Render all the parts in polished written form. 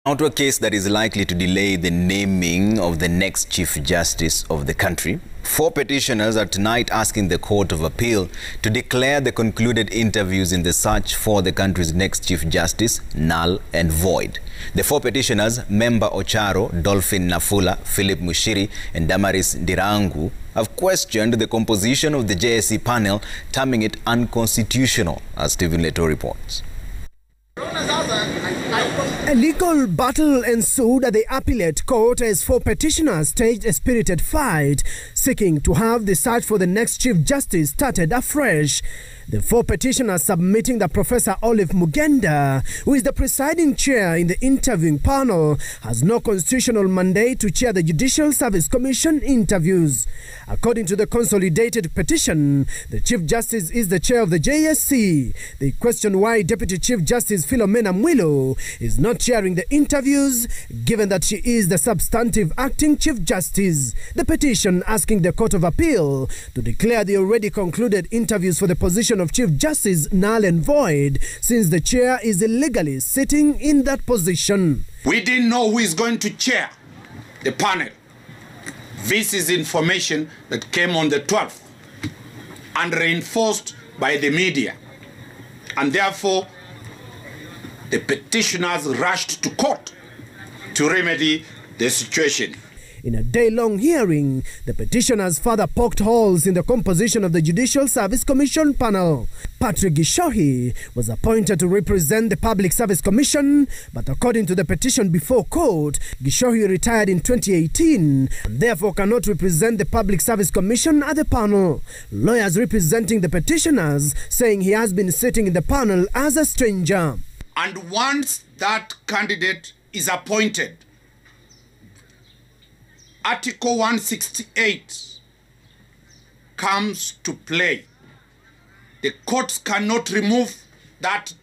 Now to a case that is likely to delay the naming of the next Chief Justice of the country. 4 petitioners are tonight asking the Court of Appeal to declare the concluded interviews in the search for the country's next Chief Justice null and void. The 4 petitioners, Member Ocharo, Dolphin Nafula, Philip Mushiri and Damaris Ndirangu, have questioned the composition of the JSC panel, terming it unconstitutional, as Stephen Leto reports. A legal battle ensued at the appellate court as 4 petitioners staged a spirited fight, seeking to have the search for the next Chief Justice started afresh. The 4 petitioners submitting that Professor Olive Mugenda, who is the presiding chair in the interviewing panel, has no constitutional mandate to chair the Judicial Service Commission interviews. According to the consolidated petition, the Chief Justice is the chair of the JSC. They question why Deputy Chief Justice Philomena Mwilo is not chairing the interviews, given that she is the substantive acting Chief Justice. The petition asking the Court of Appeal to declare the already concluded interviews for the position of Chief Justice null and void, since the chair is illegally sitting in that position. We didn't know who is going to chair the panel. This is information that came on the 12th and reinforced by the media. And therefore, the petitioners rushed to court to remedy the situation. In a day-long hearing, the petitioners further poked holes in the composition of the Judicial Service Commission panel. Patrick Gishohi was appointed to represent the Public Service Commission, but according to the petition before court, Gishohi retired in 2018 and therefore cannot represent the Public Service Commission at the panel. Lawyers representing the petitioners saying he has been sitting in the panel as a stranger. And once that candidate is appointed, Article 168 comes to play. The courts cannot remove that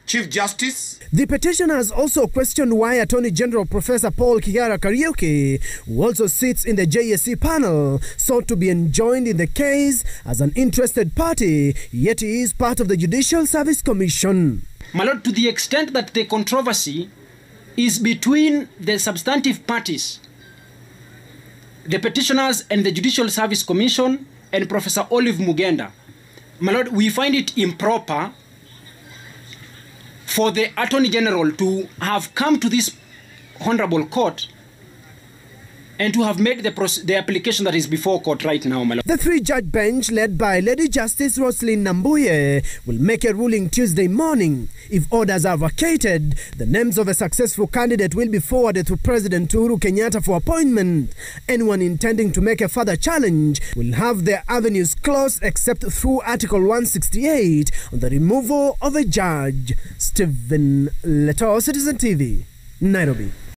Chief Justice. The petitioners also questioned why Attorney General Professor Paul Kigara Kariuki, who also sits in the JSC panel, sought to be enjoined in the case as an interested party, yet he is part of the Judicial Service Commission. My Lord, to the extent that the controversy is between the substantive parties, the petitioners and the Judicial Service Commission and Professor Olive Mugenda, my Lord, we find it improper for the Attorney General to have come to this honorable court and to have made the application that is before court right now, my Lord. The 3-judge bench led by Lady Justice Roslyn Nambuye will make a ruling Tuesday morning. If orders are vacated, the names of a successful candidate will be forwarded to President Uhuru Kenyatta for appointment. Anyone intending to make a further challenge will have their avenues closed except through Article 168 on the removal of a judge. Stephen Leto, Citizen TV, Nairobi.